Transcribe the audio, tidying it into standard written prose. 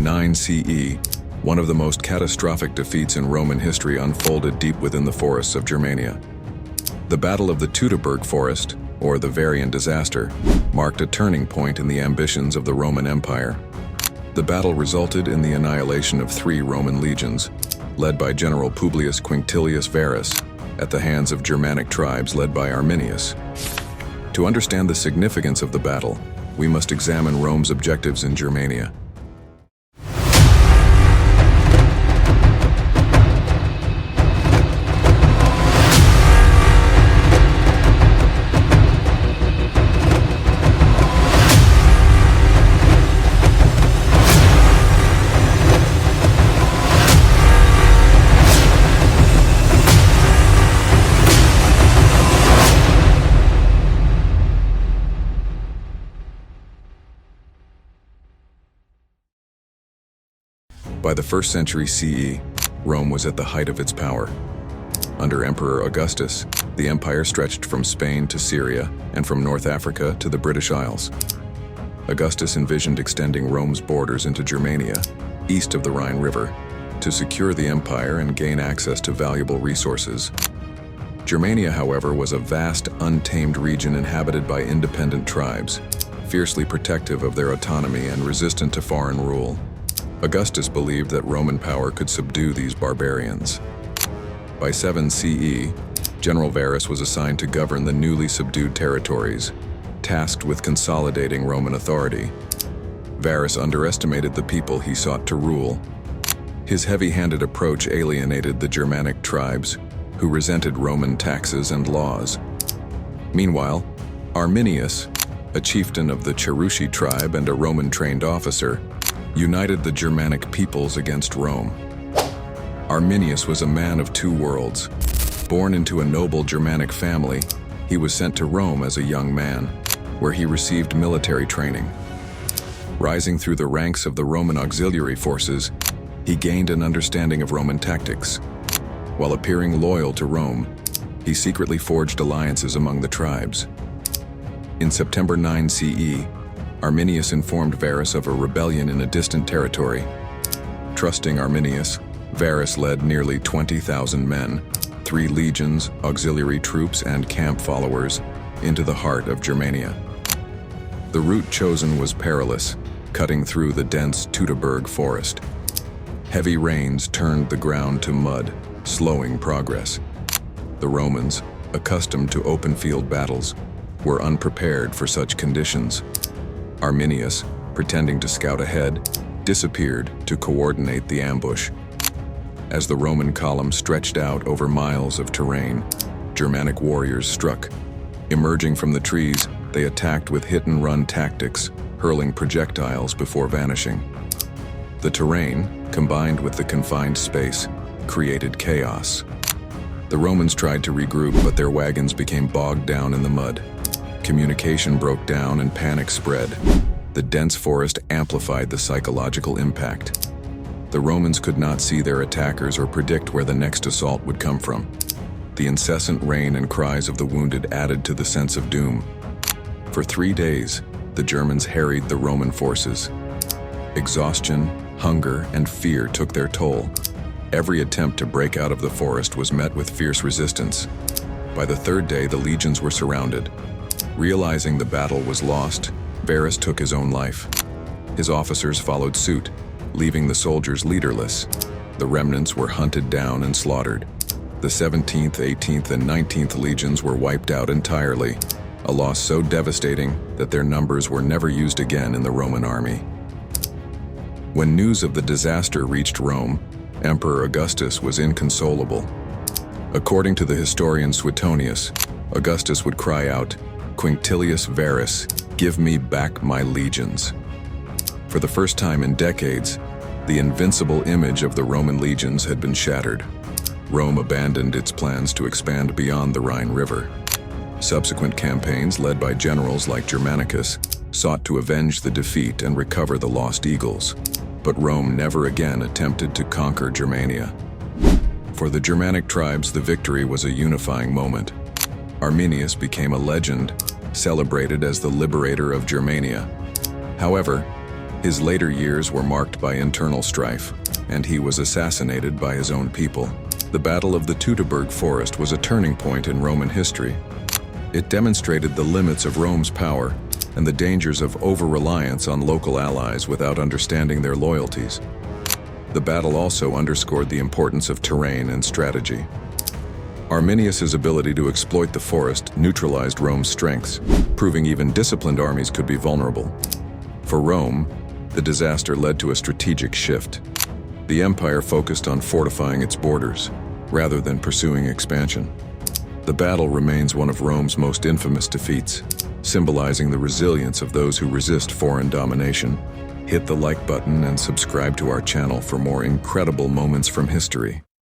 9 CE, one of the most catastrophic defeats in Roman history unfolded deep within the forests of Germania. The Battle of the Teutoburg Forest, or the Varian disaster, marked a turning point in the ambitions of the Roman Empire. The battle resulted in the annihilation of 3 Roman legions, led by General Publius Quinctilius Varus, at the hands of Germanic tribes led by Arminius. To understand the significance of the battle, we must examine Rome's objectives in Germania. By the 1st century CE, Rome was at the height of its power. Under Emperor Augustus, the empire stretched from Spain to Syria and from North Africa to the British Isles. Augustus envisioned extending Rome's borders into Germania, east of the Rhine River, to secure the empire and gain access to valuable resources. Germania, however, was a vast, untamed region inhabited by independent tribes, fiercely protective of their autonomy and resistant to foreign rule. Augustus believed that Roman power could subdue these barbarians. By 7 CE, General Varus was assigned to govern the newly subdued territories, tasked with consolidating Roman authority. Varus underestimated the people he sought to rule. His heavy-handed approach alienated the Germanic tribes, who resented Roman taxes and laws. Meanwhile, Arminius, a chieftain of the Cherusci tribe and a Roman-trained officer, united the Germanic peoples against Rome. Arminius was a man of 2 worlds. Born into a noble Germanic family, he was sent to Rome as a young man, where he received military training. Rising through the ranks of the Roman auxiliary forces, he gained an understanding of Roman tactics. While appearing loyal to Rome, he secretly forged alliances among the tribes. In September 9 CE, Arminius informed Varus of a rebellion in a distant territory. Trusting Arminius, Varus led nearly 20,000 men, 3 legions, auxiliary troops, and camp followers into the heart of Germania. The route chosen was perilous, cutting through the dense Teutoburg Forest. Heavy rains turned the ground to mud, slowing progress. The Romans, accustomed to open-field battles, were unprepared for such conditions. Arminius, pretending to scout ahead, disappeared to coordinate the ambush. As the Roman column stretched out over miles of terrain, Germanic warriors struck. Emerging from the trees, they attacked with hit-and-run tactics, hurling projectiles before vanishing. The terrain, combined with the confined space, created chaos. The Romans tried to regroup, but their wagons became bogged down in the mud. Communication broke down and panic spread. The dense forest amplified the psychological impact. The Romans could not see their attackers or predict where the next assault would come from. The incessant rain and cries of the wounded added to the sense of doom. For 3 days, the Germans harried the Roman forces. Exhaustion, hunger, and fear took their toll. Every attempt to break out of the forest was met with fierce resistance. By the 3rd day, the legions were surrounded. Realizing the battle was lost, Varus took his own life. His officers followed suit, leaving the soldiers leaderless. The remnants were hunted down and slaughtered. The 17th, 18th, and 19th legions were wiped out entirely, a loss so devastating that their numbers were never used again in the Roman army. When news of the disaster reached Rome, Emperor Augustus was inconsolable. According to the historian Suetonius, Augustus would cry out, "Quinctilius Varus, give me back my legions." For the first time in decades, the invincible image of the Roman legions had been shattered. Rome abandoned its plans to expand beyond the Rhine River. Subsequent campaigns, led by generals like Germanicus, sought to avenge the defeat and recover the lost eagles. But Rome never again attempted to conquer Germania. For the Germanic tribes, the victory was a unifying moment. Arminius became a legend, celebrated as the liberator of Germania. However, His later years were marked by internal strife, and he was assassinated by his own people. The Battle of the Teutoburg Forest was a turning point in Roman history. It demonstrated the limits of Rome's power and the dangers of over-reliance on local allies without understanding their loyalties. The battle also underscored the importance of terrain and strategy. Arminius's ability to exploit the forest neutralized Rome's strengths, proving even disciplined armies could be vulnerable. For Rome, the disaster led to a strategic shift. The empire focused on fortifying its borders, rather than pursuing expansion. The battle remains one of Rome's most infamous defeats, symbolizing the resilience of those who resist foreign domination. Hit the like button and subscribe to our channel for more incredible moments from history.